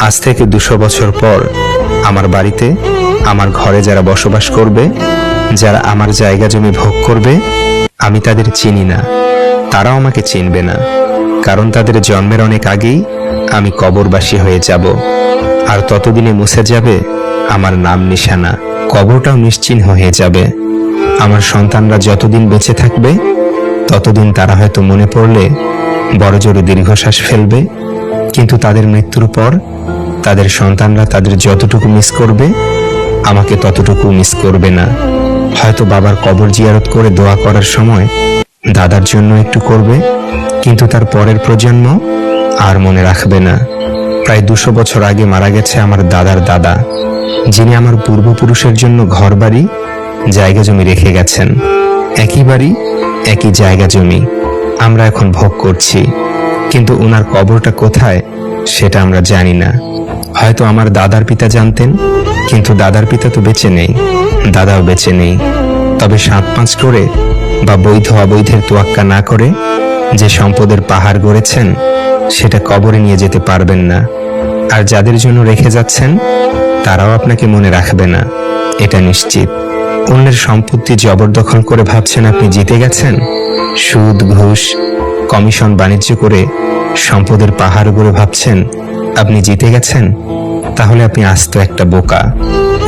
আজ থেকে 200 বছর পর আমার বাড়িতে, আমার ঘরে যারা বসবাস করবে, যারা আমার জায়গা জমি ভোগ করবে, আমি তাদের চিনি না, তারাও আমাকে চিনবে না, কারণ তাদের জন্মের অনেক আগেই আমি কবরবাসী হয়ে যাব। আর ততদিনে মুছে যাবে আমার নাম নিশানা, কবরটাও নিশ্চিহ্ন হয়ে যাবে। আমার সন্তানরা যতদিন বেঁচে থাকবে ততদিন তারা হয়তো মনে পড়লে বড়জোর দীর্ঘশ্বাস ফেলবে, কিন্তু তাদের মৃত্যুর পর তাদের সন্তানরা তাদের যতটুকু মিস করবে আমাকে ততটুকু মিস করবে না। হয়তো বাবার কবর জিয়ারত করে দোয়া করার সময় দাদার জন্য একটু করবে, কিন্তু তার পরের প্রজন্ম আর মনে রাখবে না। প্রায় 200 বছর আগে মারা গেছে আমার দাদার দাদা, যিনি আমার পূর্বপুরুষের জন্য ঘর বাড়ি জায়গা জমি রেখে গেছেন। একই বাড়ি, একই জায়গা জমি আমরা এখন ভোগ করছি, কিন্তু ওনার কবরটা কোথায় সেটা আমরা জানি না। হয়তো আমার দাদার পিতা জানতেন, কিন্তু দাদার পিতা তো বেঁচে নেই, দাদাও বেঁচে নেই। তবে 7-5 করে বা বৈধ অবৈধের তোয়াক্কা না করে যে সম্পদের পাহাড় গড়েছেন সেটা কবরে নিয়ে যেতে পারবেন না। আর যাদের জন্য রেখে যাচ্ছেন তারাও আপনাকে মনে রাখবে না, এটা নিশ্চিত। অন্যের সম্পত্তি জবরদখল করে ভাবছেন আপনি জিতে গেছেন, সুদ ঘুষ কমিশন বাণিজ্য করে সম্পদের পাহাড় গড়ে ভাবছেন আপনি জিতে গেছেন, তাহলে আপনি আস্ত একটা বোকা।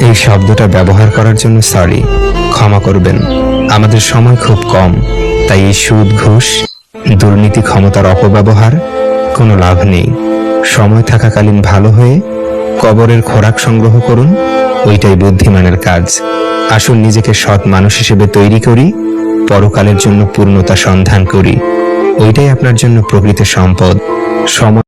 এই শব্দটা ব্যবহার করার জন্য সরি, ক্ষমা করবেন। আমাদের সময় খুব কম, তাই এই সুদ ঘুষ দুর্নীতি ক্ষমতার অপব্যবহার কোনো লাভ নেই। সময় থাকাকালীন ভালো হয়ে কবরের খোরাক সংগ্রহ করুন, ওইটাই বুদ্ধিমানের কাজ। আসুন নিজেকে সৎ মানুষ হিসেবে তৈরি করি, পরকালের জন্য পূর্ণতা সন্ধান করি, ওইটাই আপনার জন্য প্রকৃত সম্পদ। সময়